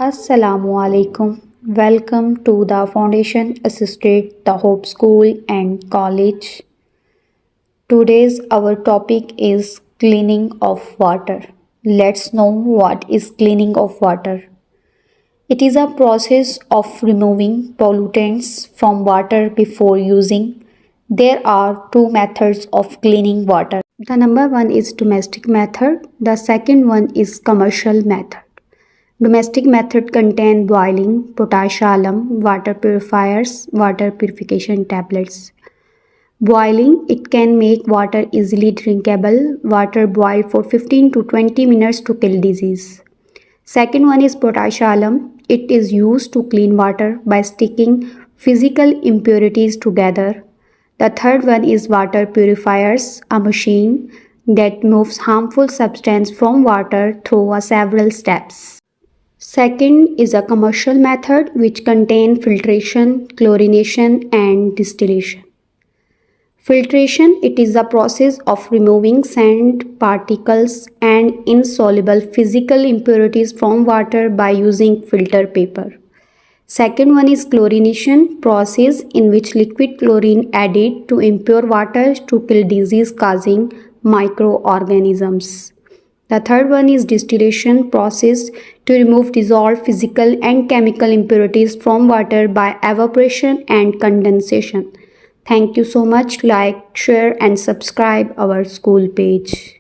Assalamu alaikum. Welcome to the Foundation Assisted the Hope School and College. Today's our topic is cleaning of water. Let's know what is cleaning of water. It is a process of removing pollutants from water before using. There are two methods of cleaning water. The number one is domestic method. The second one is commercial method. Domestic method contain boiling, potash alum, water purifiers, water purification tablets. Boiling, it can make water easily drinkable. Water boiled for 15 to 20 minutes to kill disease. Second one is potash alum. It is used to clean water by sticking physical impurities together. The third one is water purifiers, a machine that moves harmful substance from water through several steps. Second is a commercial method which contain filtration, chlorination and distillation. Filtration, it is the process of removing sand particles and insoluble physical impurities from water by using filter paper. Second one is chlorination, process in which liquid chlorine added to impure water to kill disease causing microorganisms. The third one is distillation, process to remove dissolved physical and chemical impurities from water by evaporation and condensation. Thank you so much. Like, share and subscribe our school page.